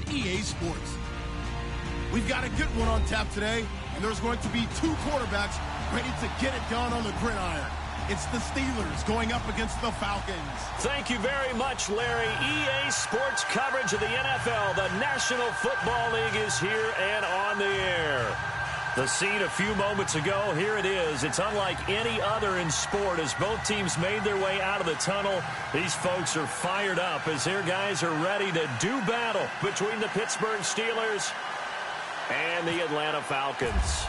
on EA Sports. We've got a good one on tap today, and there's going to be two quarterbacks ready to get it done on the gridiron. It's the Steelers going up against the Falcons. Thank you very much, Larry. EA Sports coverage of the NFL. The National Football League is here and on the air. The scene a few moments ago, here it is. It's unlike any other in sport as both teams made their way out of the tunnel. These folks are fired up as their guys are ready to do battle between the Pittsburgh Steelers and the Atlanta Falcons.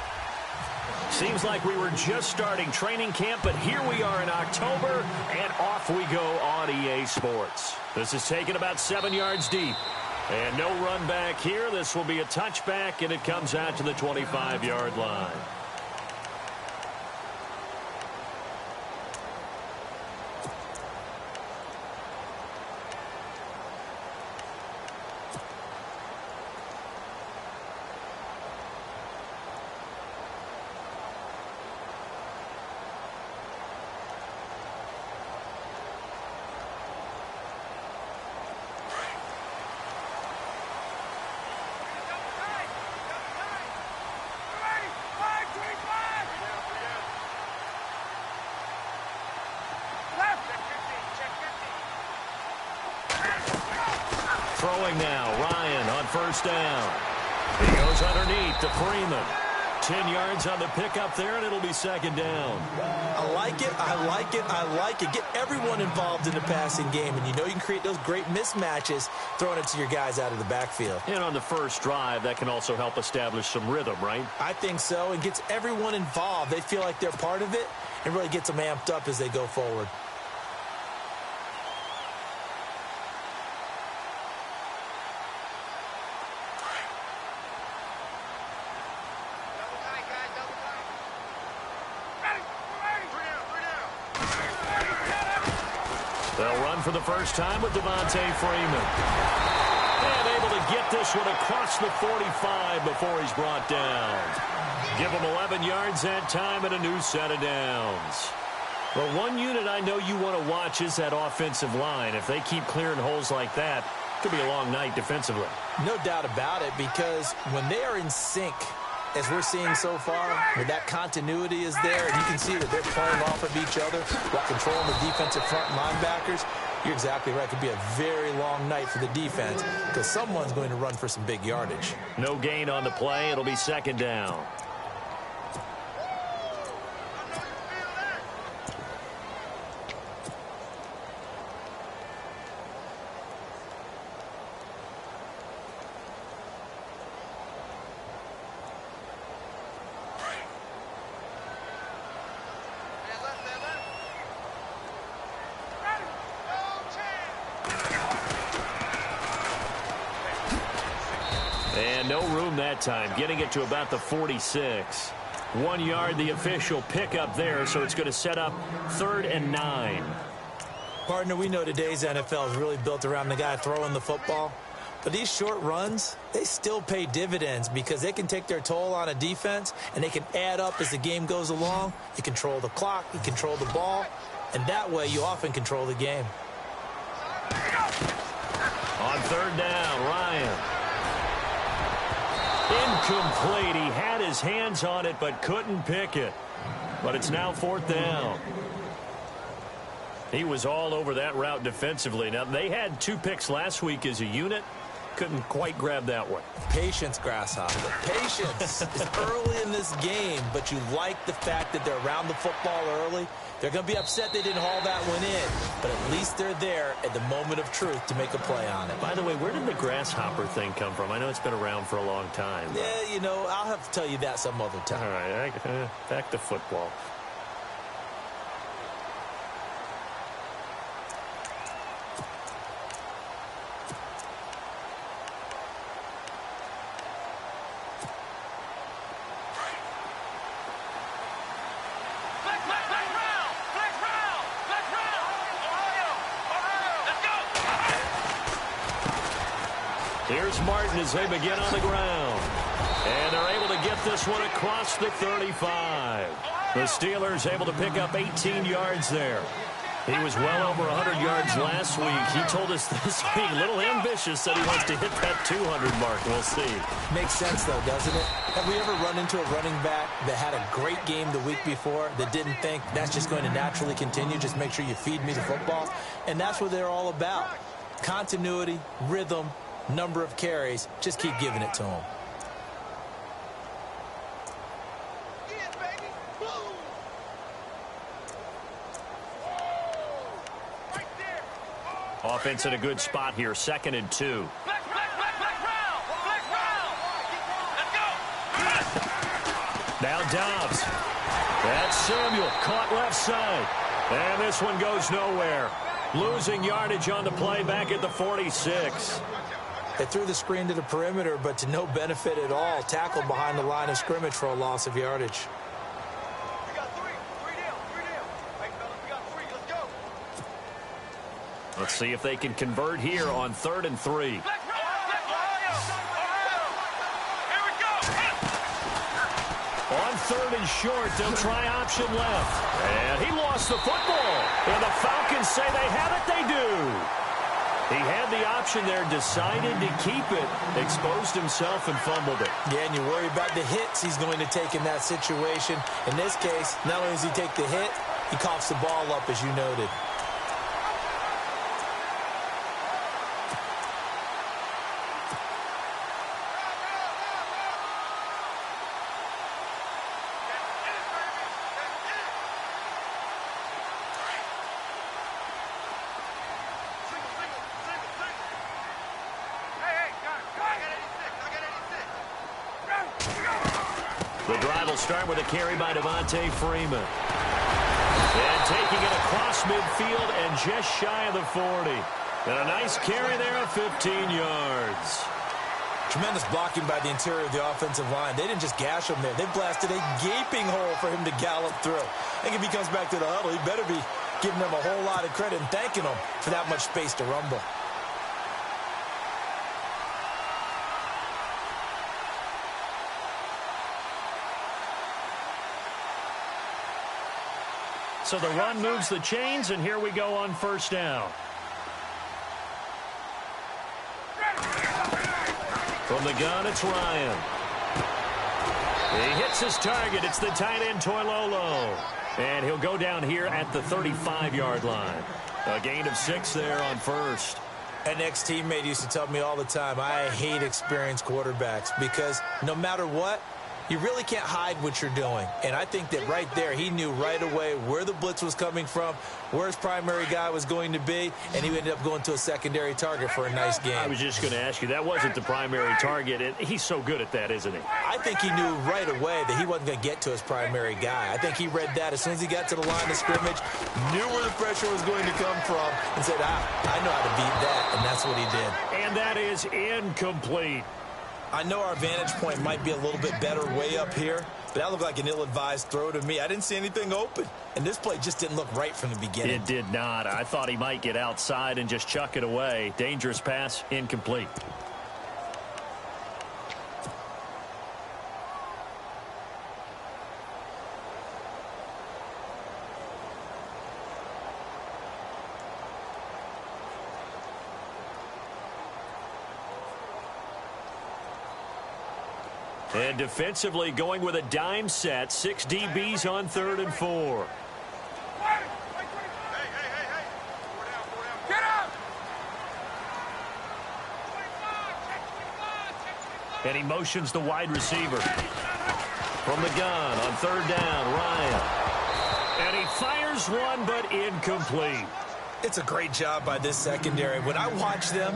Seems like we were just starting training camp, but here we are in October, and off we go on EA Sports. This is taken about 7 yards deep. And no run back here. This will be a touchback, and it comes out to the 25-yard line. Throwing now, Ryan on first down. He goes underneath to Freeman. 10 yards on the pickup there, and it'll be second down. I like it, I like it, I like it. Get everyone involved in the passing game, and you know you can create those great mismatches throwing it to your guys out of the backfield. And on the first drive, that can also help establish some rhythm, right? I think so, and gets everyone involved. They feel like they're part of it, and really gets them amped up as they go forward. They'll run for the first time with Devontae Freeman. And able to get this one across the 45 before he's brought down. Give him 11 yards that time and a new set of downs. Well, one unit I know you want to watch is that offensive line. If they keep clearing holes like that, it could be a long night defensively. No doubt about it, because when they are in sync, as we're seeing so far, where that continuity is there, and you can see that they're playing off of each other while controlling the defensive front linebackers, you're exactly right. It could be a very long night for the defense because someone's going to run for some big yardage. No gain on the play. It'll be second down. And no room that time, getting it to about the 46. 1 yard, the official pickup there, so it's going to set up 3rd and 9. Partner, we know today's NFL is really built around the guy throwing the football. But these short runs, they still pay dividends because they can take their toll on a defense, and they can add up as the game goes along. You control the clock, you control the ball, and that way you often control the game. On 3rd down, Ryan. Incomplete. He had his hands on it but couldn't pick it. But it's now 4th down. He was all over that route defensively. Now, they had 2 picks last week as a unit. Couldn't quite grab that one. Patience, Grasshopper. Patience is early in this game, but you like the fact that they're around the football early. They're going to be upset they didn't haul that one in, but at least they're there at the moment of truth to make a play on it. By the way, where did the grasshopper thing come from? I know it's been around for a long time. Yeah, you know, I'll have to tell you that some other time. All right, back to football. Here's Martin as they begin on the ground. And they're able to get this one across the 35. The Steelers able to pick up 18 yards there. He was well over 100 yards last week. He told us this week, a little ambitious, said he wants to hit that 200 mark. We'll see. Makes sense, though, doesn't it? Have we ever run into a running back that had a great game the week before that didn't think that's just going to naturally continue? Just make sure you feed me the football. And that's what they're all about. Continuity, rhythm, number of carries. Just keep giving it to them. Offense in a good spot here, 2nd and 2. Now Dobbs. That's Samuel, caught left side. And this one goes nowhere. Losing yardage on the play back at the 46. They threw the screen to the perimeter, but to no benefit at all. Tackled behind the line of scrimmage for a loss of yardage. Let's see if they can convert here on 3rd and 3. On 3rd and short, they'll try option left. And he lost the football. And the Falcons say they have it. They do. He had the option there, decided to keep it, exposed himself and fumbled it. Yeah, and you worry about the hits he's going to take in that situation. In this case, not only does he take the hit, he coughs the ball up, as you noted. The drive will start with a carry by Devontae Freeman. And taking it across midfield and just shy of the 40. And a nice carry there of 15 yards. Tremendous blocking by the interior of the offensive line. They didn't just gash him there. They blasted a gaping hole for him to gallop through. I think if he comes back to the huddle, he better be giving them a whole lot of credit and thanking them for that much space to rumble. So the run moves the chains, and here we go on 1st down. From the gun, it's Ryan. He hits his target. It's the tight end, Toilolo. And he'll go down here at the 35-yard line. A gain of 6 there on 1st. An ex-teammate used to tell me all the time, I hate experienced quarterbacks because no matter what, you really can't hide what you're doing. And I think that right there, he knew right away where the blitz was coming from, where his primary guy was going to be, and he ended up going to a secondary target for a nice game. I was just going to ask you, that wasn't the primary target, and he's so good at that, isn't he? I think he knew right away that he wasn't going to get to his primary guy. I think he read that as soon as he got to the line of scrimmage, knew where the pressure was going to come from, and said, I know how to beat that, and that's what he did. And that is incomplete. I know our vantage point might be a little bit better way up here, but that looked like an ill-advised throw to me. I didn't see anything open, and this play just didn't look right from the beginning. It did not. I thought he might get outside and just chuck it away. Dangerous pass, incomplete. And defensively going with a dime set. 6 DBs on 3rd and 4. And he motions the wide receiver. From the gun on 3rd down, Ryan. And he fires one, but incomplete. It's a great job by this secondary. When I watch them,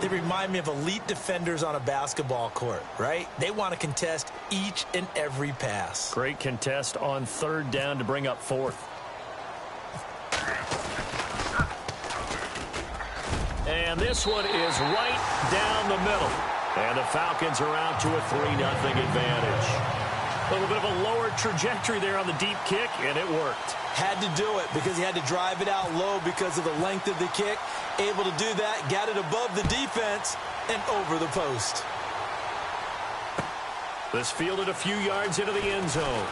they remind me of elite defenders on a basketball court, right? They want to contest each and every pass. Great contest on 3rd down to bring up 4th. And this one is right down the middle. And the Falcons are out to a 3-0 advantage. A little bit of a lower trajectory there on the deep kick, and it worked. Had to do it because he had to drive it out low because of the length of the kick. Able to do that, got it above the defense and over the post. This fielded a few yards into the end zone.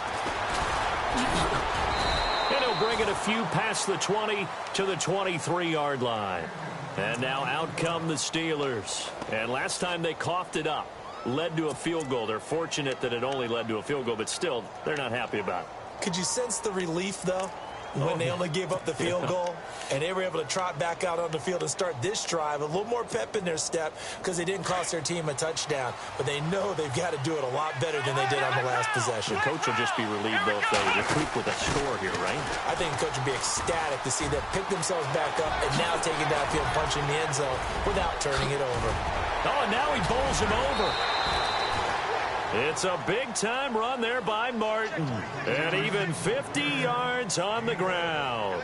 And he'll bring it a few past the 20 to the 23-yard line. And now out come the Steelers. And last time they coughed it up, led to a field goal. They're fortunate that it only led to a field goal, but still, they're not happy about it. Could you sense the relief, though, when they only gave up the field goal and they were able to trot back out on the field and start this drive? A little more pep in their step because they didn't cost their team a touchdown, but they know they've got to do it a lot better than they did on the last possession. The coach will just be relieved, though, if they recoup with a score here, right? I think the coach would be ecstatic to see them pick themselves back up and now taking downfield, punching the end zone without turning it over. Oh, and now he bowls him over. It's a big-time run there by Martin. And even 50 yards on the ground.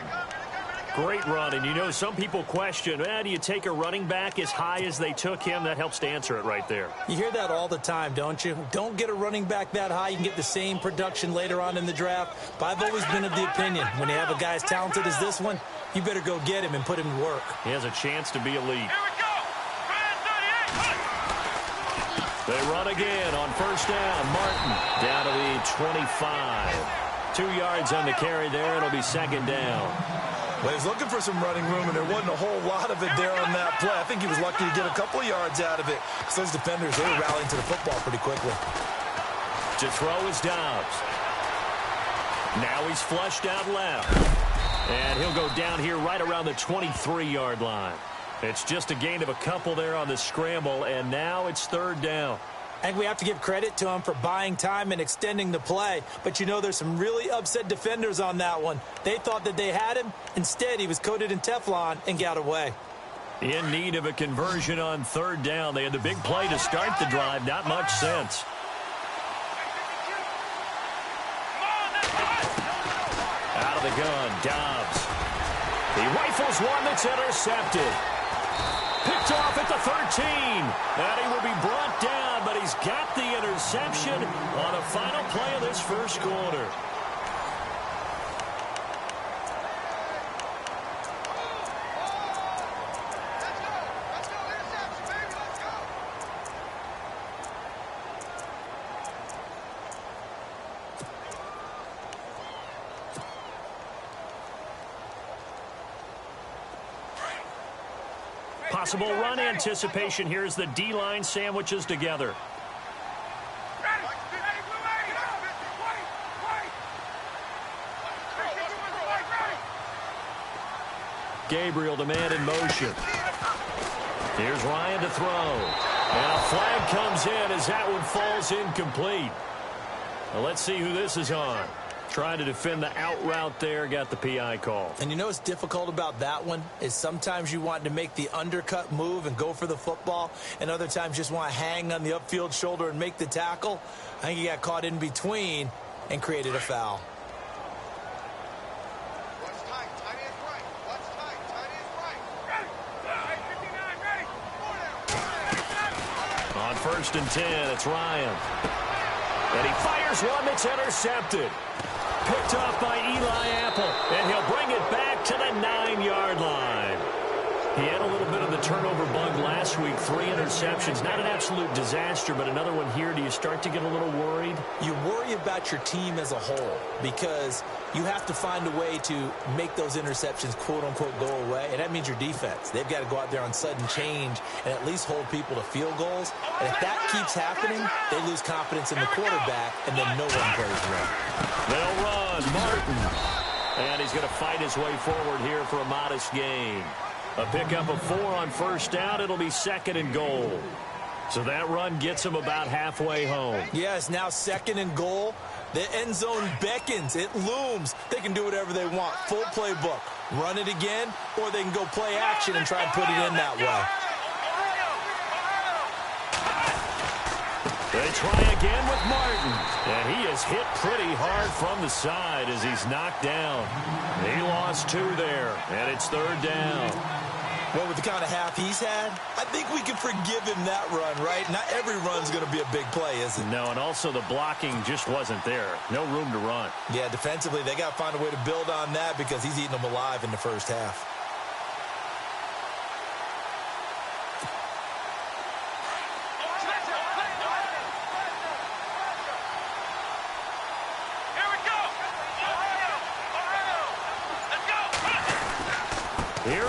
Great run. And, you know, some people question, do you take a running back as high as they took him? That helps to answer it right there. You hear that all the time, don't you? Don't get a running back that high. You can get the same production later on in the draft. But I've always been of the opinion, when you have a guy as talented as this one, you better go get him and put him to work. He has a chance to be elite. They run again on first down. Martin down to the 25. 2 yards on the carry there. It'll be second down. Well, he was looking for some running room, and there wasn't a whole lot of it there on that play. I think he was lucky to get a couple of yards out of it. So those defenders, they were rallying to the football pretty quickly. To throw is Dobbs. Now he's flushed out left. And he'll go down here right around the 23-yard line. It's just a gain of a couple there on the scramble, and now it's third down. I think we have to give credit to him for buying time and extending the play. But, you know, there's some really upset defenders on that one. They thought that they had him. Instead, he was coated in Teflon and got away. In need of a conversion on third down. They had the big play to start the drive. Not much sense. Out of the gun, Dobbs. He rifles one that's intercepted. Picked off at the 13. And he will be brought down, but he's got the interception on a final play of this first quarter. Possible run anticipation here as the D-line sandwiches together. Gabriel, the man in motion. Here's Ryan to throw. And a flag comes in as that one falls incomplete. Well, let's see who this is on. Trying to defend the out route there, got the PI call. And you know what's difficult about that one is sometimes you want to make the undercut move and go for the football, and other times just want to hang on the upfield shoulder and make the tackle. I think he got caught in between and created a foul. On 1st and 10, it's Ryan. And he fires one that's intercepted. Picked off by Eli Apple, and he'll bring it back to the 9-yard line. He had a little bit of the turnover bug last week, 3 interceptions. Not an absolute disaster, but another one here. Do you start to get a little worried? You worry about your team as a whole because you have to find a way to make those interceptions, quote-unquote, go away, and that means your defense. They've got to go out there on sudden change and at least hold people to field goals. And if that keeps happening, they lose confidence in the quarterback, and then no one plays well. They'll run. Martin. And he's going to fight his way forward here for a modest gain. A pickup of 4 on first down. It'll be 2nd and goal. So that run gets him about halfway home. Yes, now 2nd and goal. The end zone beckons. It looms. They can do whatever they want. Full playbook. Run it again, or they can go play action and try and put it in that way. They try again with Martin. And he is hit pretty hard from the side as he's knocked down. He lost 2 there, and it's 3rd down. Well, with the kind of half he's had, I think we can forgive him that run, right? Not every run's going to be a big play, is it? No, and also the blocking just wasn't there. No room to run. Yeah, defensively, they got to find a way to build on that because he's eating them alive in the first half.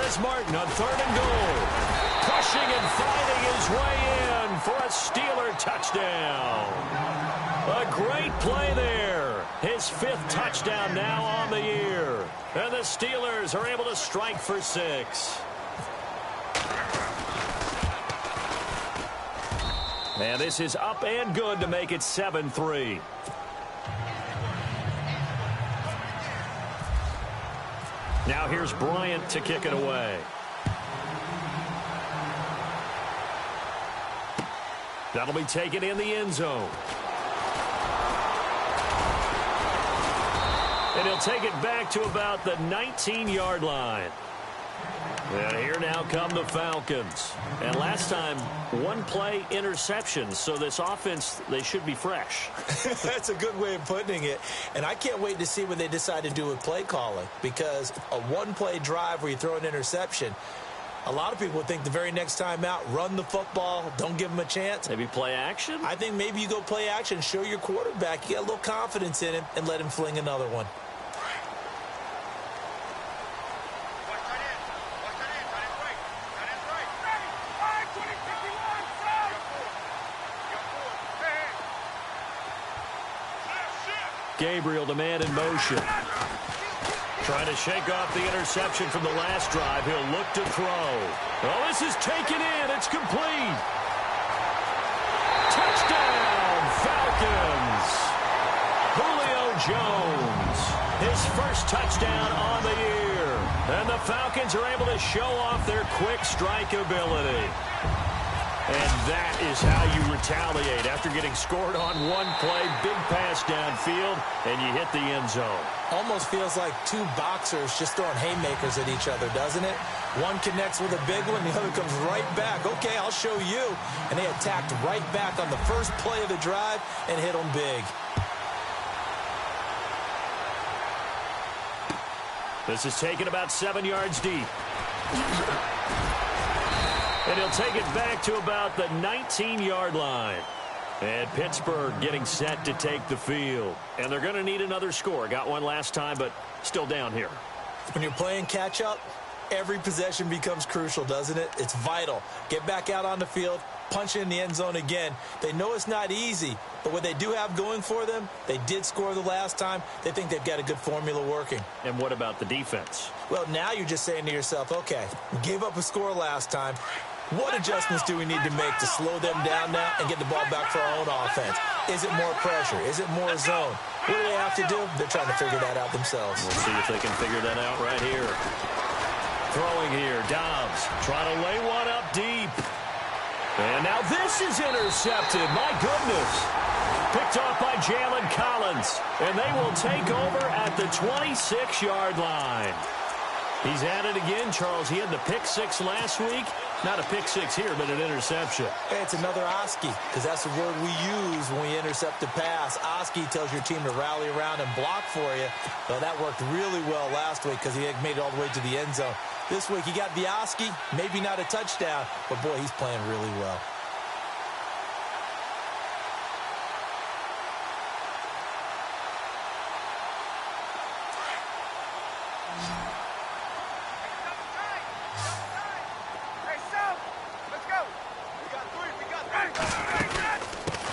is Martin on 3rd and goal. Pushing and fighting his way in for a Steeler touchdown. A great play there. His 5th touchdown now on the year. And the Steelers are able to strike for 6. And this is up and good to make it 7-3. Now here's Bryant to kick it away. That'll be taken in the end zone. And he'll take it back to about the 19-yard line. And here now come the Falcons. And last time, 1 play interception. So this offense, they should be fresh. That's a good way of putting it. And I can't wait to see what they decide to do with play calling. Because a 1-play drive where you throw an interception, a lot of people would think the very next time out, run the football, don't give them a chance. Maybe play action? I think maybe you go play action, show your quarterback, you get a little confidence in him, and let him fling another one. Gabriel, the man in motion. Trying to shake off the interception from the last drive. He'll look to throw. Oh, this is taken in. It's complete. Touchdown, Falcons. Julio Jones. His first touchdown on the year. And the Falcons are able to show off their quick strike ability. And that is how you retaliate after getting scored on 1 play, big pass downfield, and you hit the end zone. Almost feels like 2 boxers just throwing haymakers at each other, doesn't it? One connects with a big one, the other comes right back. Okay, I'll show you. And they attacked right back on the first play of the drive and hit them big. This is taken about 7 yards deep. And he'll take it back to about the 19-yard line. And Pittsburgh getting set to take the field. And they're going to need another score. Got one last time, but still down here. When you're playing catch-up, every possession becomes crucial, doesn't it? It's vital. Get back out on the field, punch in the end zone again. They know it's not easy, but what they do have going for them, they did score the last time. They think they've got a good formula working. And what about the defense? Well, now you're just saying to yourself, okay, we gave up a score last time. What adjustments do we need to make to slow them down now and get the ball back for our own offense? Is it more pressure? Is it more zone? What do they have to do? They're trying to figure that out themselves. We'll see if they can figure that out right here. Throwing here, Dobbs trying to lay one up deep. And now this is intercepted. My goodness. Picked off by Jalen Collins. And they will take over at the 26-yard line. He's at it again, Charles. He had the pick 6 last week. Not a pick 6 here, but an interception. Hey, it's another Oski, because that's the word we use when we intercept a pass. Oski tells your team to rally around and block for you. Well, that worked really well last week because he made it all the way to the end zone. This week he got the Oski, maybe not a touchdown, but boy, he's playing really well.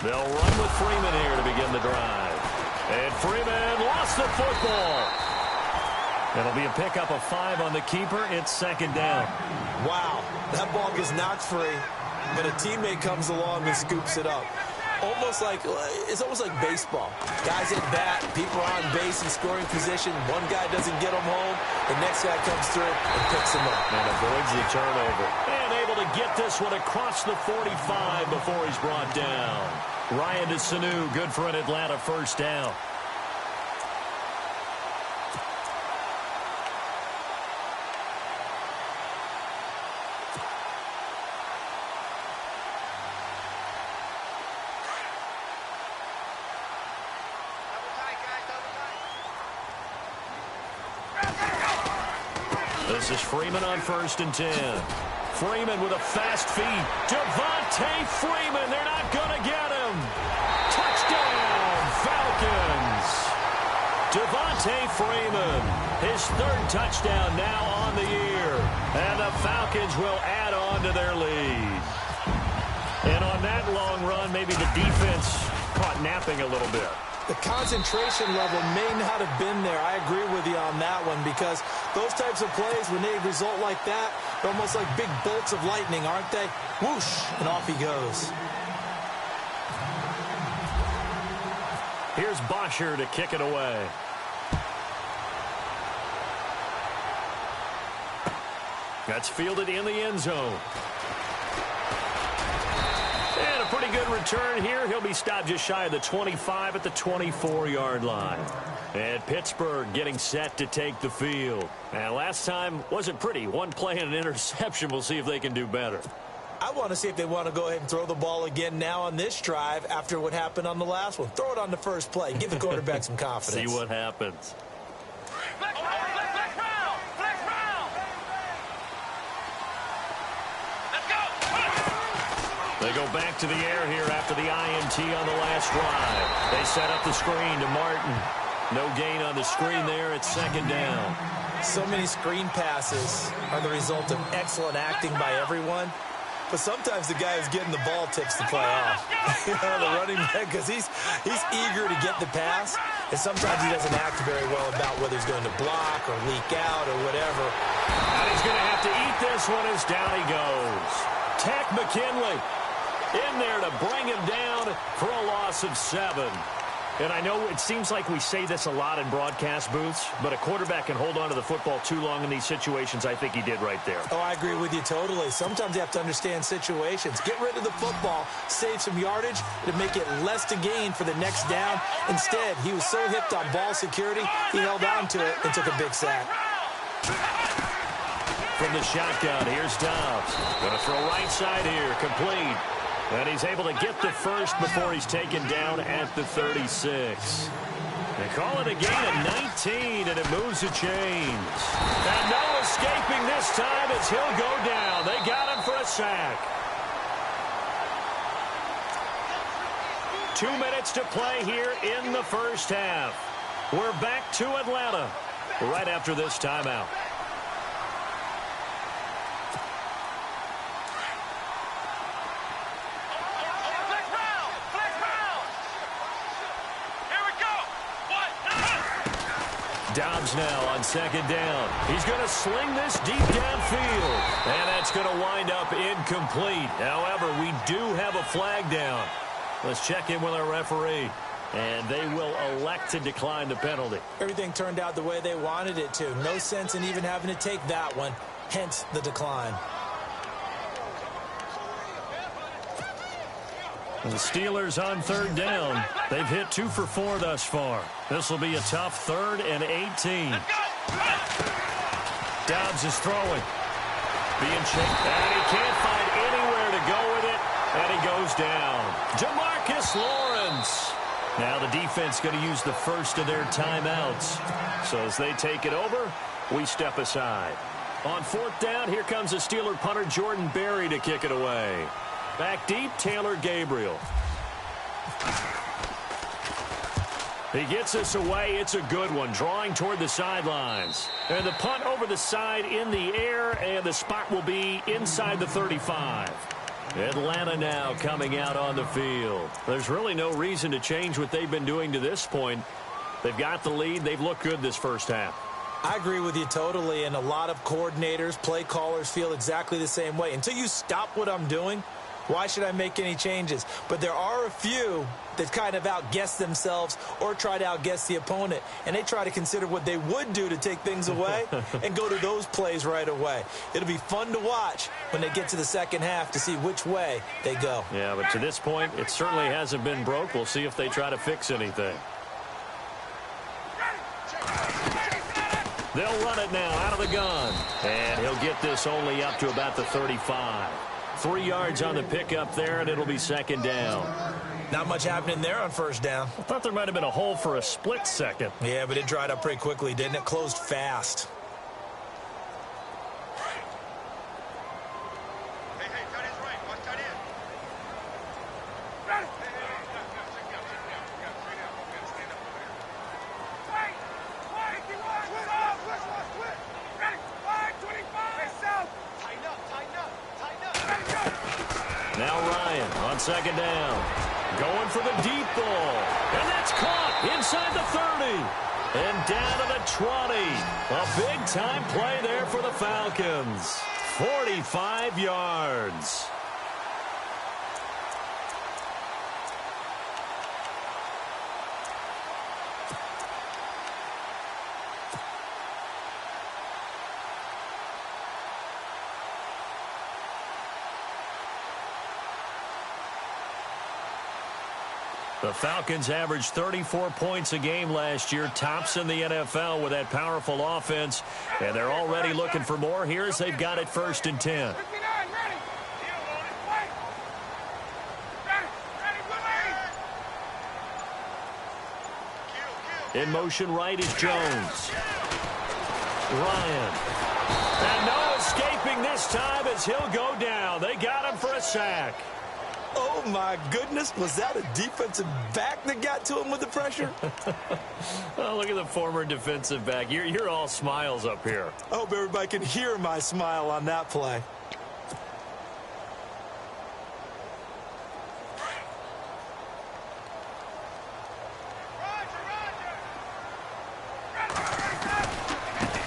They'll run with Freeman here to begin the drive. And Freeman lost the football. It'll be a pickup of 5 on the keeper. It's 2nd down. Wow, that ball gets knocked free, but a teammate comes along and scoops it up. It's almost like baseball. Guys at bat, people are on base in scoring position. One guy doesn't get them home. The next guy comes through and picks him up. And avoids the turnover. And able to get this one across the 45 before he's brought down. Ryan to Sanu, good for an Atlanta first down. This is Freeman on 1st and 10. Freeman with a fast feed. Devontae Freeman, they're not going to get him. Touchdown, Falcons. Devontae Freeman, his 3rd touchdown now on the year. And the Falcons will add on to their lead. And on that long run, maybe the defense caught napping a little bit. The concentration level may not have been there. I agree with you on that one, because those types of plays, when they result like that, they're almost like big bolts of lightning, aren't they? Whoosh, and off he goes. Here's Bosher to kick it away. That's fielded in the end zone. And a pretty good return here. He'll be stopped just shy of the 25 at the 24-yard line. And Pittsburgh getting set to take the field. And last time wasn't pretty. One play and an interception. We'll see if they can do better. I want to see if they want to go ahead and throw the ball again now on this drive after what happened on the last one. Throw it on the first play. Give the quarterback some confidence. See what happens. They go back to the air here after the INT on the last drive. They set up the screen to Martin. No gain on the screen there. It's second down. So many screen passes are the result of excellent acting by everyone. But sometimes the guy who's getting the ball tips the play off. The running back, because he's eager to get the pass. And sometimes he doesn't act very well about whether he's going to block or leak out or whatever. And he's going to have to eat this one as down he goes. Tech McKinley in there to bring him down for a loss of 7. And I know it seems like we say this a lot in broadcast booths, but a quarterback can hold on to the football too long in these situations. I think he did right there. Oh, I agree with you totally. Sometimes you have to understand situations. Get rid of the football, save some yardage to make it less to gain for the next down. Instead, he was so hipped on ball security, he held on to it and took a big sack. From the shotgun, here's Dobbs. Going to throw right side here, complete. And he's able to get the first before he's taken down at the 36. They call it a gain of 19, and it moves the chains. And no escaping this time as he'll go down. They got him for a sack. 2 minutes to play here in the first half. We're back to Atlanta right after this timeout. Dobbs now on second down. He's going to sling this deep downfield. And that's going to wind up incomplete. However, we do have a flag down. Let's check in with our referee. And they will elect to decline the penalty. Everything turned out the way they wanted it to. No sense in even having to take that one. Hence the decline. The Steelers on third down. They've hit 2 for 4 thus far. This will be a tough 3rd and 18. Dobbs is throwing. Being checked. And he can't find anywhere to go with it. And he goes down. Jamarcus Lawrence. Now the defense going to use the first of their timeouts. So as they take it over, we step aside. On 4th down, here comes the Steeler punter Jordan Berry to kick it away. Back deep, Taylor Gabriel. He gets this away. It's a good one, drawing toward the sidelines. And the punt over the side in the air, and the spot will be inside the 35. Atlanta now coming out on the field. There's really no reason to change what they've been doing to this point. They've got the lead. They've looked good this first half. I agree with you totally, and a lot of coordinators, play callers feel exactly the same way. Until you stop what I'm doing, why should I make any changes? But there are a few that kind of outguess themselves or try to outguess the opponent, and they try to consider what they would do to take things away and go to those plays right away. It'll be fun to watch when they get to the second half to see which way they go. Yeah, but to this point, it certainly hasn't been broke. We'll see if they try to fix anything. They'll run it now out of the gun. And he'll get this only up to about the 35. 3 yards on the pickup there, and it'll be second down. Not much happening there on first down. I thought there might have been a hole for a split second. Yeah, but it dried up pretty quickly, didn't it? Closed fast. Now Ryan on second down. Going for the deep ball. And that's caught inside the 30. And down to the 20. A big-time play there for the Falcons. 45 yards. The Falcons averaged 34 points a game last year, tops in the NFL with that powerful offense, and they're already looking for more here as they've got it 1st and 10. In motion right is Jones. Ryan. And no escaping this time as he'll go down. They got him for a sack. Oh, my goodness. Was that a defensive back that got to him with the pressure? Oh, look at the former defensive back. You're all smiles up here. I hope everybody can hear my smile on that play.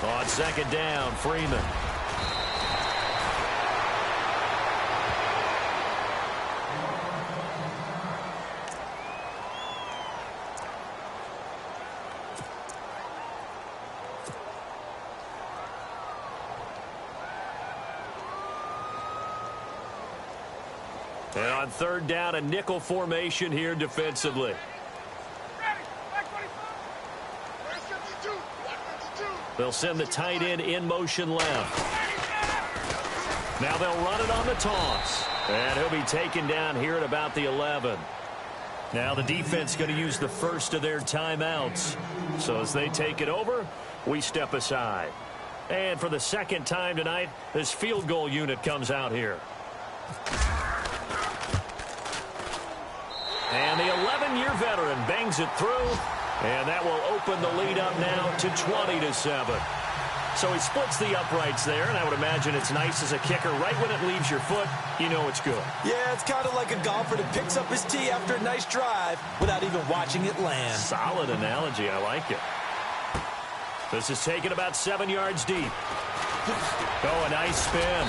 On second down, Freeman. And on third down, a nickel formation here defensively. They'll send the tight end in motion left. Now they'll run it on the toss. And he'll be taken down here at about the 11. Now the defense going to use the first of their timeouts. So as they take it over, we step aside. And for the second time tonight, this field goal unit comes out here. And the 11-year veteran bangs it through, and that will open the lead up now to 20-7. So he splits the uprights there, and I would imagine it's nice as a kicker. Right when it leaves your foot, you know it's good. Yeah, it's kind of like a golfer that picks up his tee after a nice drive without even watching it land. Solid analogy. I like it. This is taken about 7 yards deep. Oh, a nice spin.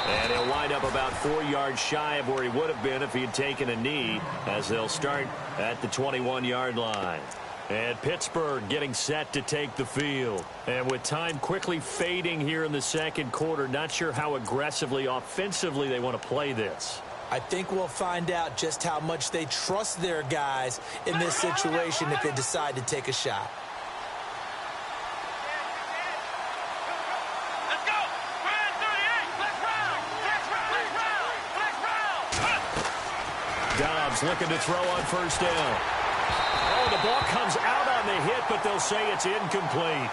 And he'll wind up about 4 yards shy of where he would have been if he had taken a knee, as they'll start at the 21-yard line. And Pittsburgh getting set to take the field. And with time quickly fading here in the second quarter, not sure how aggressively, offensively they want to play this. I think we'll find out just how much they trust their guys in this situation if they decide to take a shot. Dobbs looking to throw on first down. Oh, the ball comes out on the hit, but they'll say it's incomplete.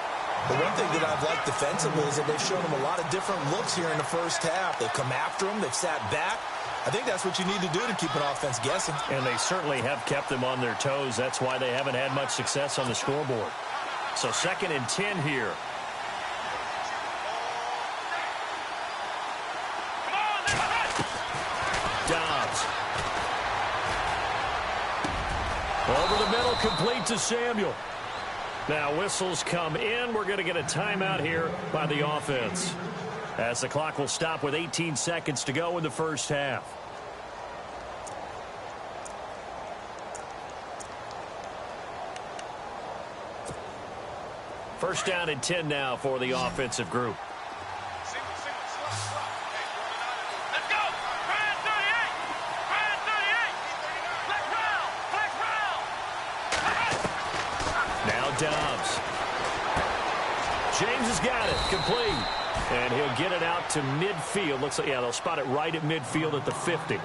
The one thing that I've liked defensively is that they've shown them a lot of different looks here in the first half. They've come after them. They've sat back. I think that's what you need to do to keep an offense guessing. And they certainly have kept them on their toes. That's why they haven't had much success on the scoreboard. So 2nd and 10 here. Dobbs. Over the middle, complete to Samuel. Now whistles come in. We're going to get a timeout here by the offense, as the clock will stop with 18 seconds to go in the first half. First down and 10 now for the offensive group. Dobbs. James has got it. Complete. And he'll get it out to midfield. Looks like, yeah, they'll spot it right at midfield at the 50.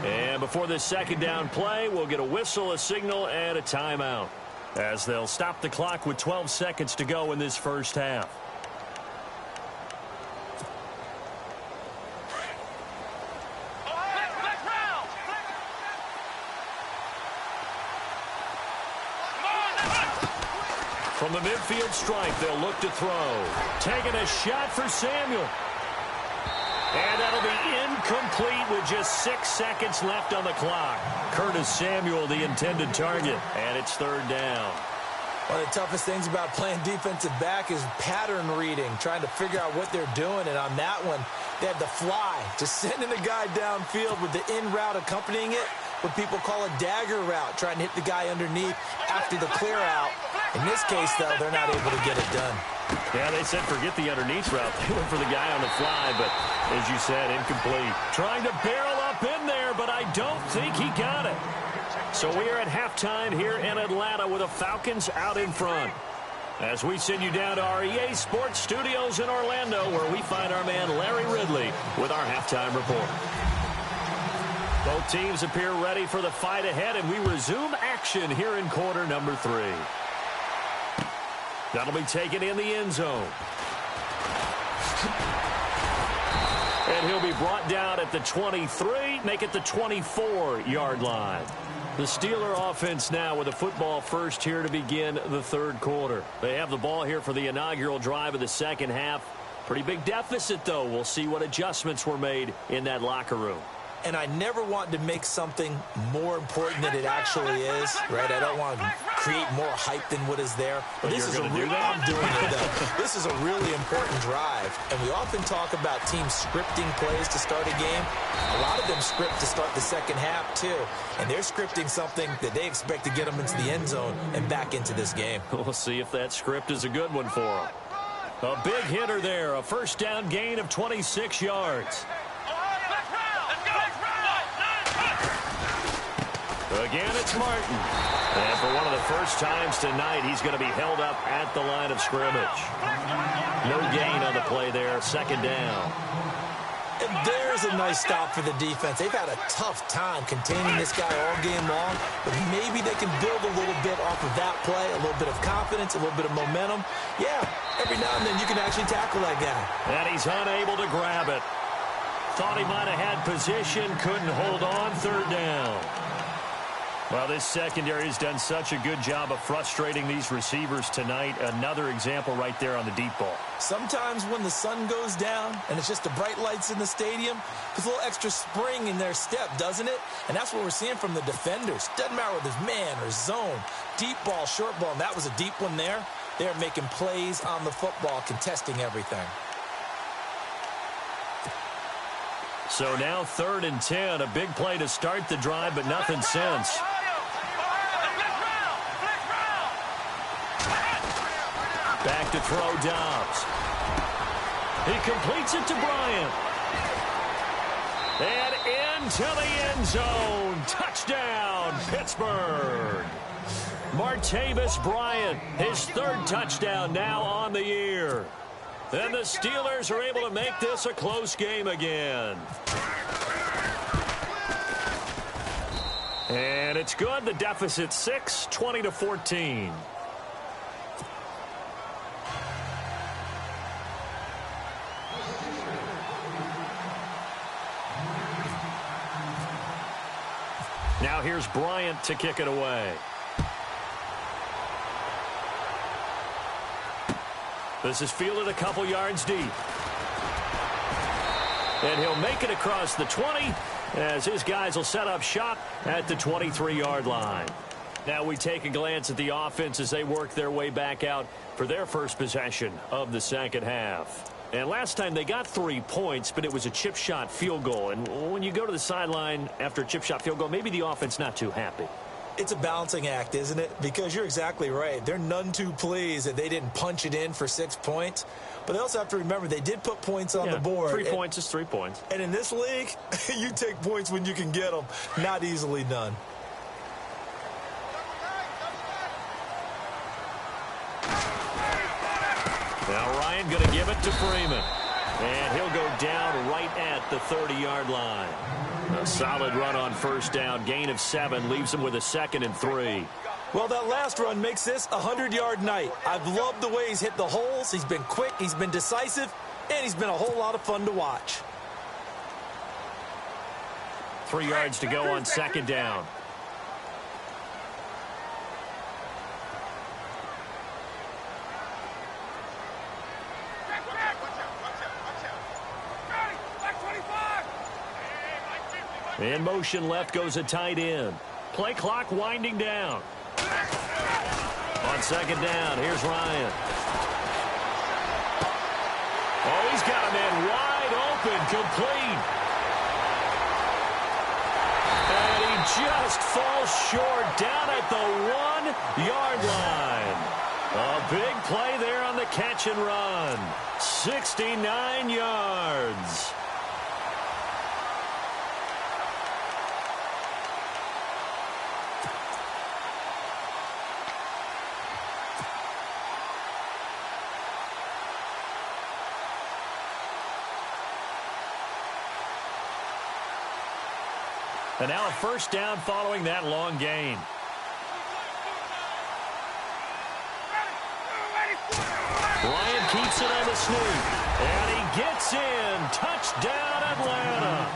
And before this second down play, we'll get a whistle, a signal, and a timeout, as they'll stop the clock with 12 seconds to go in this first half. From the midfield stripe, they'll look to throw. Taking a shot for Samuel. And that'll be incomplete with just 6 seconds left on the clock. Curtis Samuel, the intended target, and it's third down. One of the toughest things about playing defensive back is pattern reading, trying to figure out what they're doing. And on that one, they had the fly, just sending a guy downfield with the in route accompanying it, what people call a dagger route, trying to hit the guy underneath after the clear out. In this case, though, they're not able to get it done. Yeah, they said forget the underneath route. They went for the guy on the fly, but as you said, incomplete. Trying to barrel up in there, but I don't think he got it. So we are at halftime here in Atlanta with the Falcons out in front. As we send you down to our EA Sports Studios in Orlando, where we find our man Larry Ridley with our halftime report. Both teams appear ready for the fight ahead, and we resume action here in quarter number 3. That'll be taken in the end zone. And he'll be brought down at the 23, make it the 24-yard line. The Steeler offense now with a football first here to begin the third quarter. They have the ball here for the inaugural drive of the second half. Pretty big deficit, though. We'll see what adjustments were made in that locker room. And I never want to make something more important than it actually is, right? I don't want to create more hype than what is there. But this is I'm doing it, though. This is a really important drive. And we often talk about teams scripting plays to start a game. A lot of them script to start the second half, too. And they're scripting something that they expect to get them into the end zone and back into this game. We'll see if that script is a good one for them. A big hitter there, a first down gain of 26 yards. Again, it's Martin. And for one of the first times tonight, he's going to be held up at the line of scrimmage. No gain on the play there, second down. And there's a nice stop for the defense. They've had a tough time containing this guy all game long, but maybe they can build a little bit off of that play, a little bit of confidence, a little bit of momentum. Yeah, every now and then you can actually tackle that guy. And he's unable to grab it. Thought he might have had position, couldn't hold on, third down. Well, this secondary has done such a good job of frustrating these receivers tonight. Another example right there on the deep ball. Sometimes when the sun goes down and it's just the bright lights in the stadium, there's a little extra spring in their step, doesn't it? And that's what we're seeing from the defenders. Doesn't matter whether it's man or zone, deep ball, short ball, and that was a deep one there. They're making plays on the football, contesting everything. So now 3rd and 10, a big play to start the drive, but nothing since. Back to throw Dobbs. He completes it to Bryant. And into the end zone. Touchdown, Pittsburgh. Martavis Bryant, his 3rd touchdown now on the year. And the Steelers are able to make this a close game again. And it's good. The deficit 6, 20-14. Now here's Bryant to kick it away. This is fielded a couple yards deep. And he'll make it across the 20 as his guys will set up shop at the 23-yard line. Now we take a glance at the offense as they work their way back out for their first possession of the second half. And last time they got 3 points, but it was a chip shot field goal. And when you go to the sideline after a chip shot field goal, maybe the offense not too happy. It's a balancing act, isn't it? Because you're exactly right. They're none too pleased that they didn't punch it in for 6 points. But they also have to remember they did put points on the board. 3 points is 3 points. And in this league, you take points when you can get them. Not easily done. Now Ryan going to give it to Freeman. And he'll go down right at the 30-yard line. A solid run on first down. Gain of 7 leaves him with a 2nd and 3. Well, that last run makes this a 100-yard night. I've loved the way he's hit the holes. He's been quick. He's been decisive. And he's been a whole lot of fun to watch. 3 yards to go on second down. In motion left goes a tight end. Play clock winding down. On second down, here's Ryan. Oh, he's got a man wide open, complete. And he just falls short down at the 1-yard line. A big play there on the catch and run. 69 yards. And now a first down following that long gain. Ryan keeps it on the sneak. And he gets in. Touchdown, Atlanta.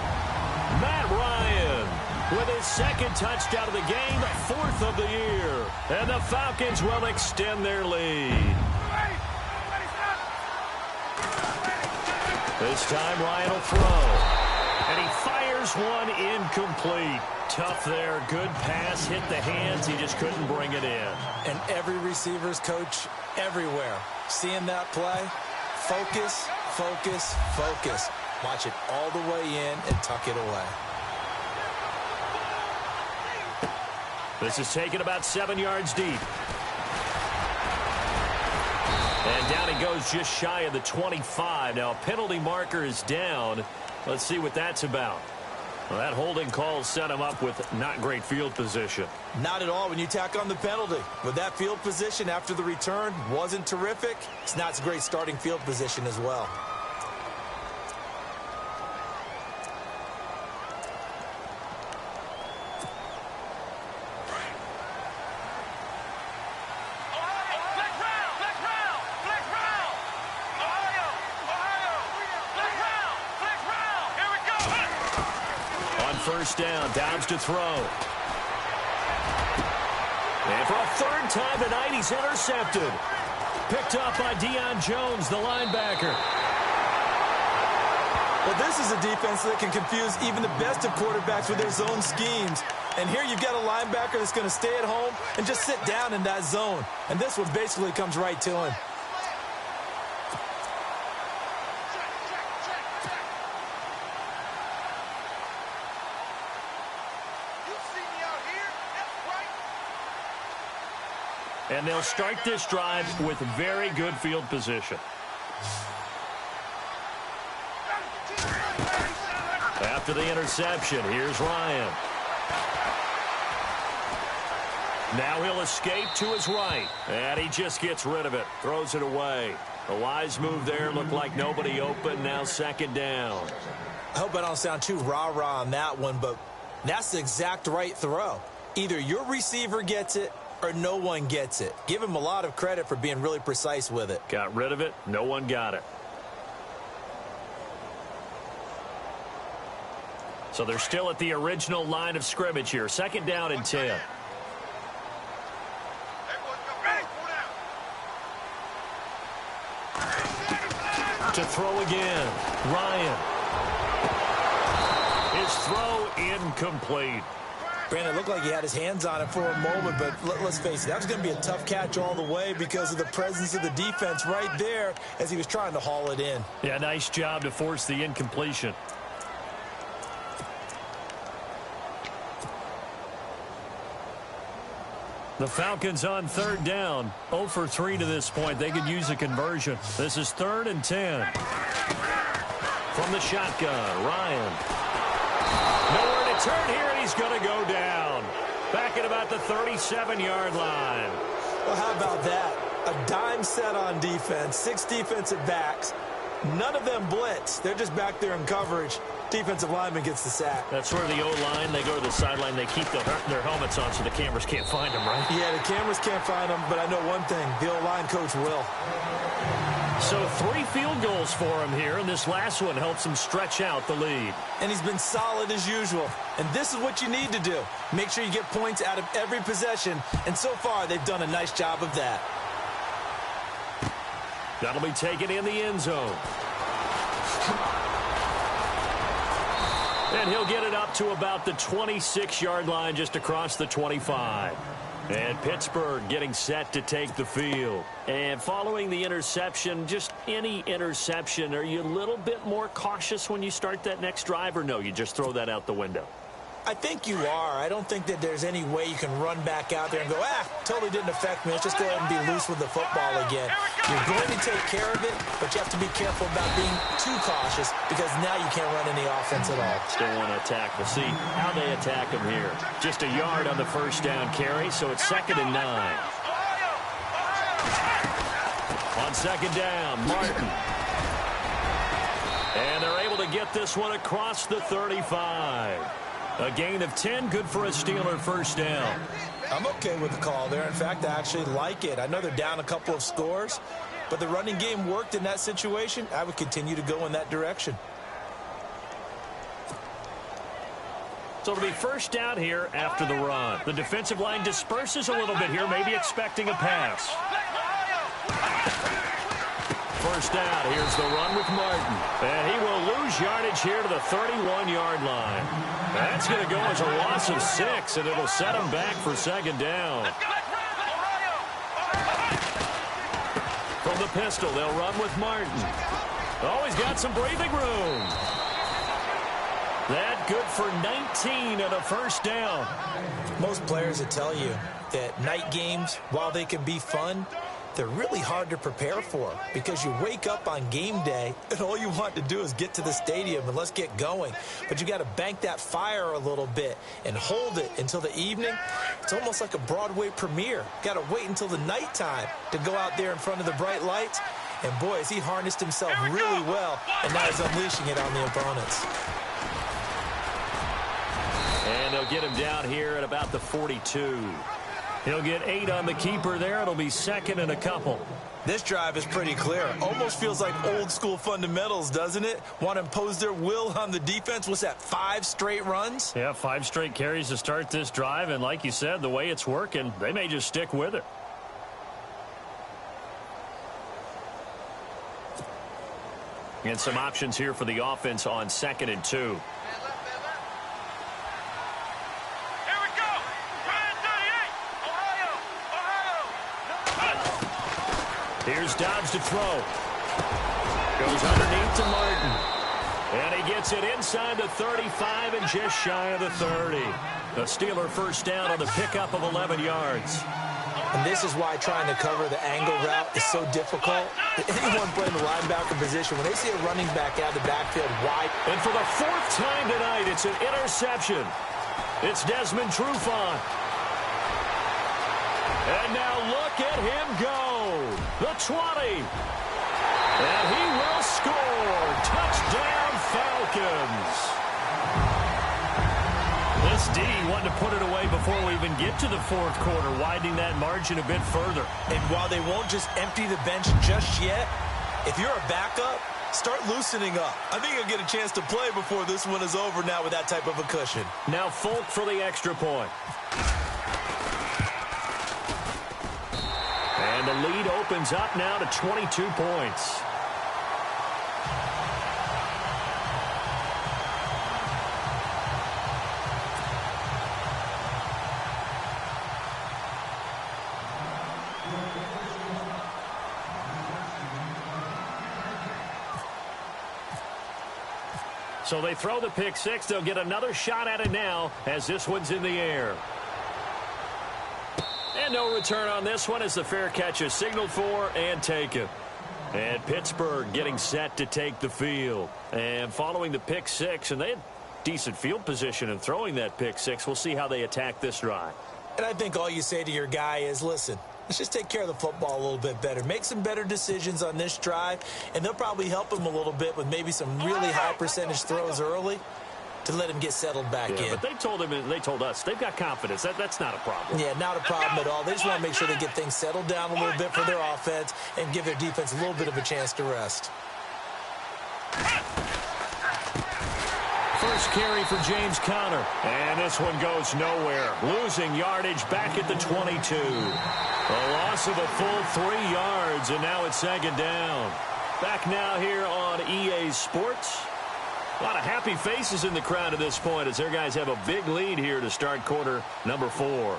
Matt Ryan with his second touchdown of the game, fourth of the year. And the Falcons will extend their lead. This time Ryan will throw. And he fires one incomplete. Tough there. Good pass. Hit the hands. He just couldn't bring it in. And every receiver's coach everywhere. Seeing that play, focus, focus, focus. Watch it all the way in and tuck it away. This is taken about 7 yards deep. And down he goes just shy of the 25. Now a penalty marker is down. Let's see what that's about. Well, that holding call set him up with not great field position. Not at all when you tack on the penalty. With that field position after the return wasn't terrific, it's not a great starting field position as well. First down, Downs to throw. And for a third time tonight, he's intercepted. Picked up by Deion Jones, the linebacker. Well, this is a defense that can confuse even the best of quarterbacks with their zone schemes. And here you've got a linebacker that's going to stay at home and just sit down in that zone. And this one basically comes right to him. And they'll start this drive with very good field position. After the interception, here's Ryan. Now he'll escape to his right. And he just gets rid of it. Throws it away. A wise move there. Looked like nobody open. Now second down. I hope I don't sound too rah-rah on that one, but that's the exact right throw. Either your receiver gets it or no one gets it. Give him a lot of credit for being really precise with it. Got rid of it. No one got it. So they're still at the original line of scrimmage here. Second down and 10. To throw again. Ryan. His throw incomplete. Brandon, it looked like he had his hands on it for a moment, but let's face it, that was going to be a tough catch all the way because of the presence of the defense right there as he was trying to haul it in. Yeah, nice job to force the incompletion. The Falcons on third down. 0 for 3 to this point. They could use a conversion. This is 3rd and 10. From the shotgun, Ryan. Nowhere to turn here, and he's going to go down. Back at about the 37-yard line. Well, how about that? A dime set on defense. 6 defensive backs. None of them blitz. They're just back there in coverage. Defensive lineman gets the sack. That's where the O-line, they go to the sideline, they keep their helmets on so the cameras can't find them, right? Yeah, the cameras can't find them, but I know one thing. The O-line coach will. So 3 field goals for him here, and this last one helps him stretch out the lead. And he's been solid as usual. And this is what you need to do. Make sure you get points out of every possession, and so far they've done a nice job of that. That'll be taken in the end zone. And he'll get it up to about the 26-yard line, just across the 25. And Pittsburgh getting set to take the field. And following the interception, just any interception, are you a little bit more cautious when you start that next drive, or no, you just throw that out the window? I think you are. I don't think that there's any way you can run back out there and go, totally didn't affect me. Let's just go ahead and be loose with the football again. You're going to take care of it, but you have to be careful about being too cautious because now you can't run any offense at all. Still want to attack. We'll see how they attack him here. Just a yard on the first down carry, so it's 2nd and 9. On 2nd down, Martin. And they're able to get this one across the 35. A gain of 10, good for a Steeler first down. I'm okay with the call there. In fact, I actually like it. I know they're down a couple of scores, but the running game worked in that situation. I would continue to go in that direction. So it'll be first down here after the run. The defensive line disperses a little bit here, maybe expecting a pass. First down, here's the run with Martin. And he will lose yardage here to the 31-yard line. That's going to go as a loss of 6, and it'll set him back for 2nd down. From the pistol, they'll run with Martin. Oh, he's got some breathing room. That good for 19 and a first down. Most players will tell you that night games, while they can be fun, they're really hard to prepare for because you wake up on game day and all you want to do is get to the stadium and let's get going. But you got to bank that fire a little bit and hold it until the evening. It's almost like a Broadway premiere. Got to wait until the nighttime to go out there in front of the bright lights. And boy, has he harnessed himself really well, and now he's unleashing it on the opponents. And they'll get him down here at about the 42. He'll get 8 on the keeper there. It'll be 2nd and a couple. This drive is pretty clear. Almost feels like old school fundamentals, doesn't it? Want to impose their will on the defense. What's that, 5 straight runs? Yeah, 5 straight carries to start this drive. And like you said, the way it's working, they may just stick with it. And some options here for the offense on 2nd and 2. Here's Dobbs to throw. Goes underneath to Martin. And he gets it inside the 35 and just shy of the 30. The Steeler first down on the pickup of 11 yards. And this is why trying to cover the angle route is so difficult. Anyone playing the linebacker position, when they see a running back out of the backfield wide. And for the 4th time tonight, it's an interception. It's Desmond Trufant. And now look at him go. The 20. And he will score. Touchdown, Falcons. This D wanted to put it away before we even get to the 4th quarter, widening that margin a bit further. And while they won't just empty the bench just yet, if you're a backup, start loosening up. I think you'll get a chance to play before this one is over now with that type of a cushion. Now Folk for the extra point. And the lead opens up now to 22 points. So they throw the pick 6. They'll get another shot at it now as this one's in the air. And no return on this one as the fair catch is signaled for and taken. And Pittsburgh getting set to take the field. And following the pick 6, and they had decent field position in throwing that pick 6. We'll see how they attack this drive. And I think all you say to your guy is, listen, let's just take care of the football a little bit better. Make some better decisions on this drive, and they'll probably help him a little bit with maybe some really high percentage throws early to let him get settled back in. But they told us they've got confidence. That's not a problem. Yeah, not a problem at all. They just want to make sure they get things settled down a little bit for their offense and give their defense a little bit of a chance to rest. First carry for James Conner. And this one goes nowhere. Losing yardage back at the 22. A loss of a full 3 yards, and now it's 2nd down. Back now here on EA Sports. A lot of happy faces in the crowd at this point as their guys have a big lead here to start quarter number 4.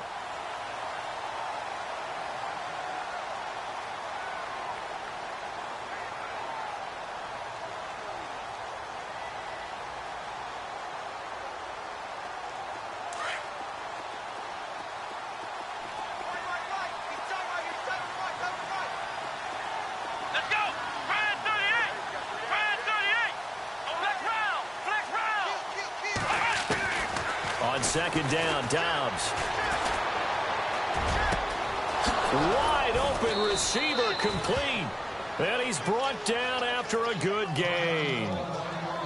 On second down, Dobbs. Wide open receiver complete. And he's brought down after a good gain.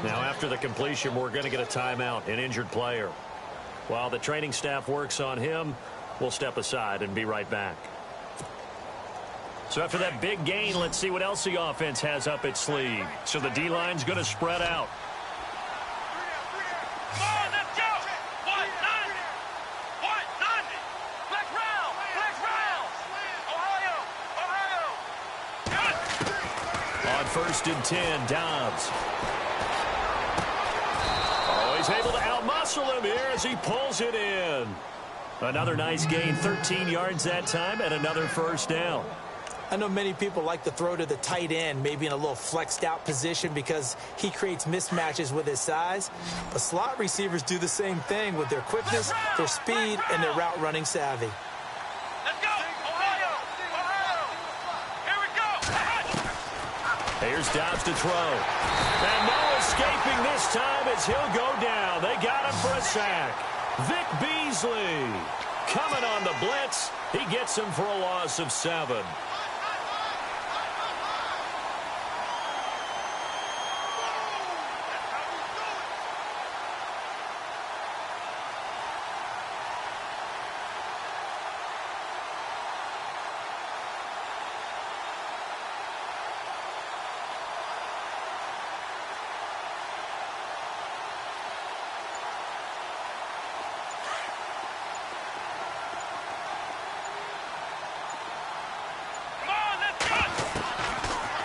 Now after the completion, we're going to get a timeout, an injured player. While the training staff works on him, we'll step aside and be right back. So after that big gain, let's see what else the offense has up its sleeve. So the D-line's going to spread out. First and 10, Dobbs. Oh, he's able to outmuscle him here as he pulls it in. Another nice gain, 13 yards that time, and another first down. I know many people like to throw to the tight end, maybe in a little flexed out position because he creates mismatches with his size. But slot receivers do the same thing with their quickness, their speed, and their route running savvy. Here's Dobbs to throw. And no escaping this time as he'll go down. They got him for a sack. Vic Beasley coming on the blitz. He gets him for a loss of 7.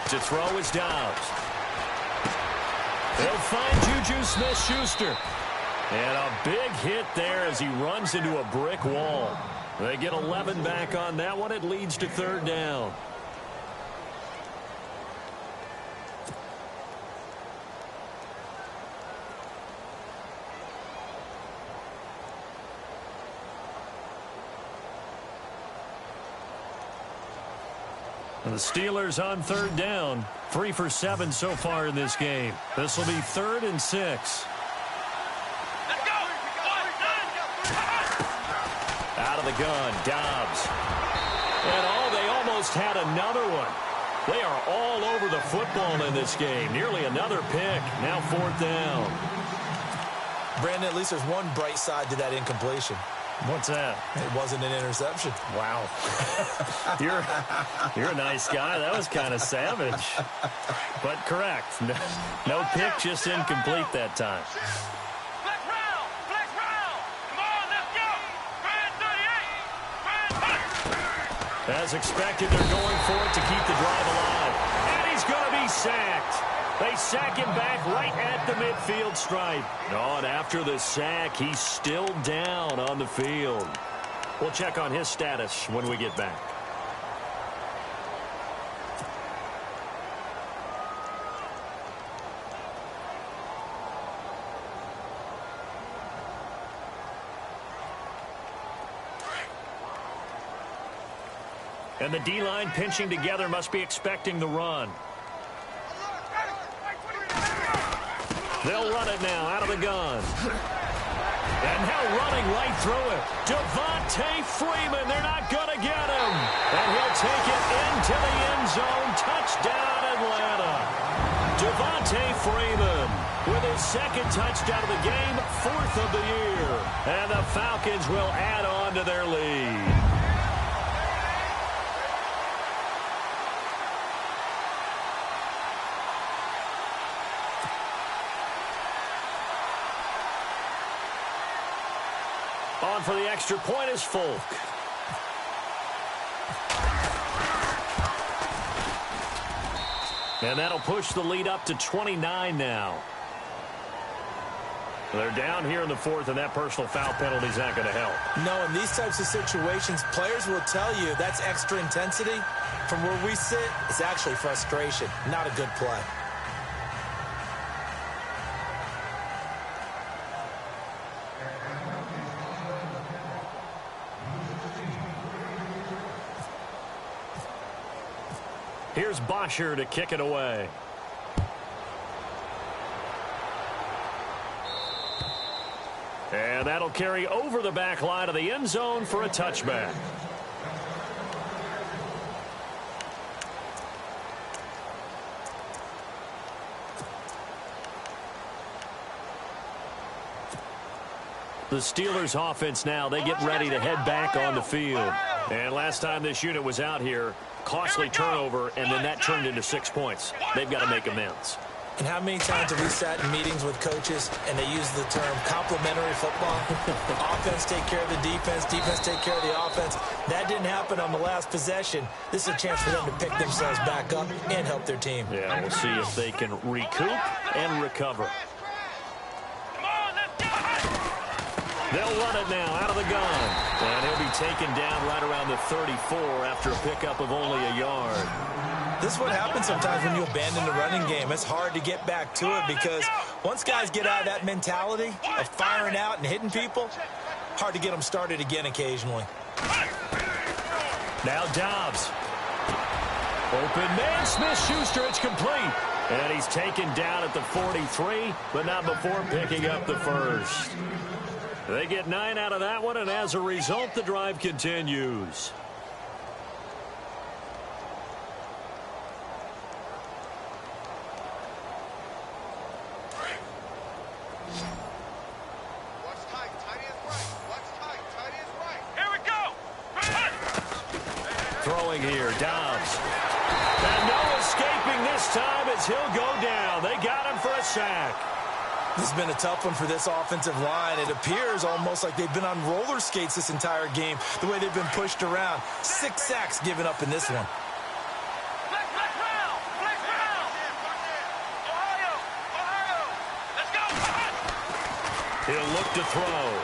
To throw is Dobbs. They'll find Juju Smith-Schuster. And a big hit there as he runs into a brick wall. They get 11 back on that one. It leads to third down. And the Steelers on third down. 3 for 7 so far in this game. This will be 3rd and 6. Let's go! Out of the gun, Dobbs. And they almost had another one. They are all over the football in this game. Nearly another pick. Now 4th down. Brandon, at least there's one bright side to that incompletion. What's that? It wasn't an interception. Wow. You're a nice guy. That was kind of savage. But correct. No pick, just incomplete that time. Flex round! Flex round! Come on, let's go! Brand 38! As expected, they're going for it to keep the drive alive. And he's going to be sacked. They sack him back right at the midfield stripe. Oh, and after the sack, he's still down on the field. We'll check on his status when we get back. And the D-line pinching together must be expecting the run. They'll run it now out of the gun. And now running right through it. Devontae Freeman, they're not going to get him. And he'll take it into the end zone. Touchdown, Atlanta. Devontae Freeman with his 2nd touchdown of the game, 4th of the year. And the Falcons will add on to their lead. On for the extra point is Folk. And that'll push the lead up to 29 now. They're down here in the fourth, and that personal foul penalty is not going to help. No, in these types of situations, players will tell you that's extra intensity. From where we sit, it's actually frustration, not a good play. Here's Bosher to kick it away. And that'll carry over the back line of the end zone for a touchback. The Steelers offense now, they get ready to head back on the field. And last time this unit was out here, costly turnover, and then that turned into 6 points. They've got to make amends. And how many times have we sat in meetings with coaches and they use the term complementary football? Offense take care of the defense, defense take care of the offense. That didn't happen on the last possession. This is a chance for them to pick themselves back up and help their team. Yeah, we'll see if they can recoup and recover. They'll run it now out of the gun. And he'll be taken down right around the 34 after a pickup of only a yard. This is what happens sometimes when you abandon the running game. It's hard to get back to it because once guys get out of that mentality of firing out and hitting people, hard to get them started again occasionally. Now Dobbs. Open man, Smith-Schuster, it's complete. And he's taken down at the 43, but not before picking up the first. They get 9 out of that one, and as a result, the drive continues. Throwing here, Dobbs. And no escaping this time as he'll go down. They got him for a sack. This has been a tough one for this offensive line. It appears almost like they've been on roller skates this entire game, the way they've been pushed around. 6 sacks given up in this one. He'll look to throw.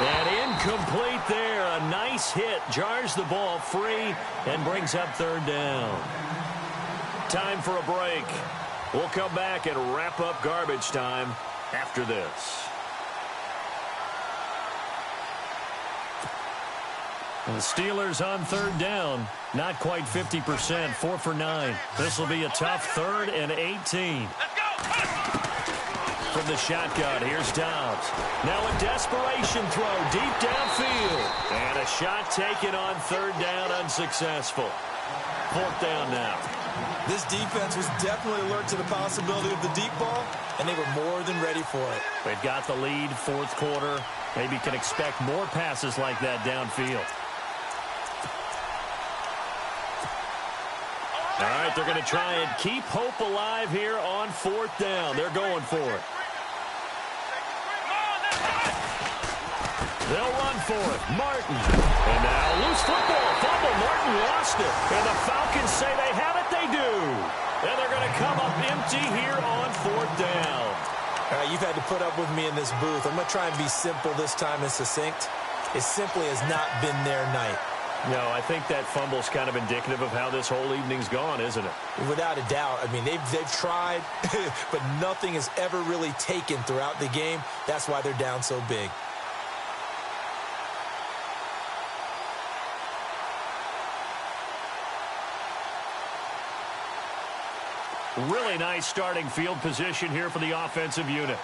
And incomplete there. A nice hit. Jars the ball free and brings up third down. Time for a break. We'll come back and wrap up garbage time after this. The Steelers on third down. Not quite 50%. 4 for 9. This will be a tough 3rd and 18. From the shotgun, here's Dobbs. Now a desperation throw deep downfield. And a shot taken on third down, unsuccessful. 4th down now. This defense was definitely alert to the possibility of the deep ball, and they were more than ready for it. They've got the lead, 4th quarter. Maybe can expect more passes like that downfield. All right, they're going to try and keep hope alive here on 4th down. They're going for it. They'll run for it. Martin. And now loose football. Fumble. Martin lost it. And the Falcons say they have it. They do. And they're going to come up empty here on 4th down. All right, you've had to put up with me in this booth. I'm going to try and be simple this time and succinct. It simply has not been their night. No, I think that fumble's kind of indicative of how this whole evening's gone, isn't it? Without a doubt. I mean, they've tried, but nothing has ever really taken throughout the game. That's why they're down so big. Really nice starting field position here for the offensive unit.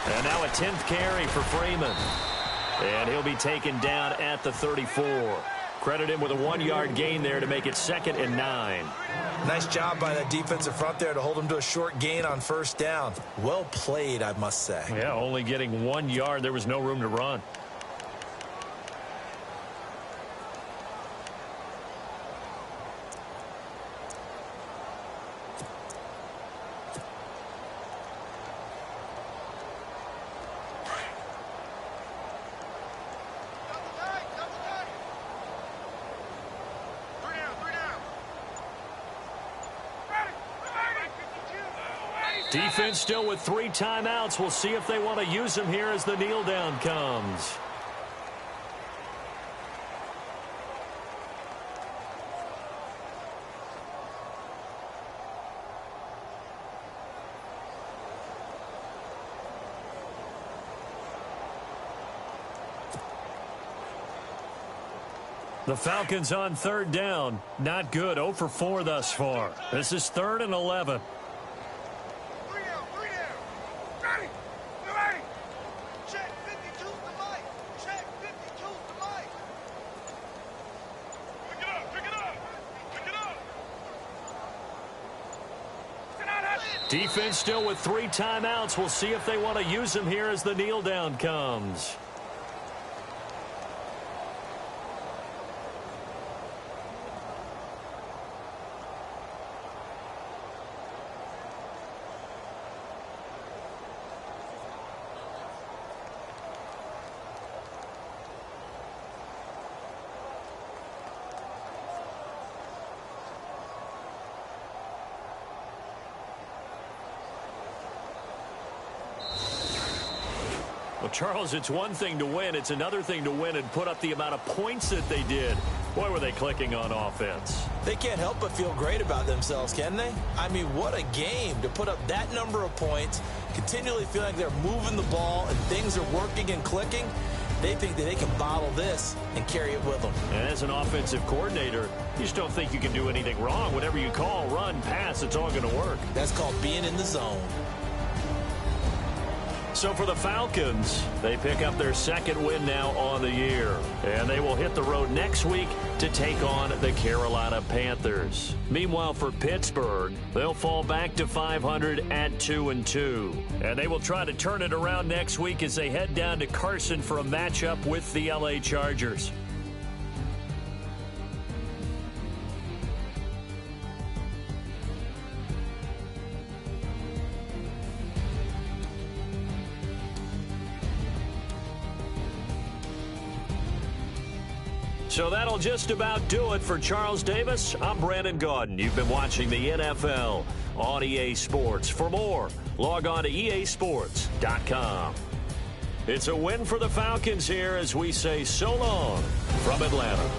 And now a 10th carry for Freeman. And he'll be taken down at the 34. Credit him with a 1-yard gain there to make it 2nd and 9. Nice job by that defensive front there to hold him to a short gain on 1st down. Well played, I must say. Yeah, only getting 1 yard. There was no room to run. Defense still with 3 timeouts. We'll see if they want to use them here as the kneel down comes. The Falcons on 3rd down. Not good. 0 for 4 thus far. This is 3rd and 11. 3 down, 3 down. Ready, ready. Check 52 the mic. Check 52 the mic. Pick it up, pick it up, pick it up. Sit down, Hutch. Defense still with 3 timeouts. We'll see if they want to use them here as the kneel down comes. Well, Charles, it's one thing to win. It's another thing to win and put up the amount of points that they did. Boy, were they clicking on offense. They can't help but feel great about themselves, can they? I mean, what a game to put up that number of points, continually feeling like they're moving the ball and things are working and clicking. They think that they can bottle this and carry it with them. And as an offensive coordinator, you just don't think you can do anything wrong. Whatever you call, run, pass, it's all going to work. That's called being in the zone. So for the Falcons, they pick up their 2nd win now on the year. And they will hit the road next week to take on the Carolina Panthers. Meanwhile, for Pittsburgh, they'll fall back to 500 at 2-2. And they will try to turn it around next week as they head down to Carson for a matchup with the LA Chargers. So that'll just about do it for Charles Davis. I'm Brandon Gaudin. You've been watching the NFL on EA Sports. For more, log on to easports.com. It's a win for the Falcons here as we say so long from Atlanta.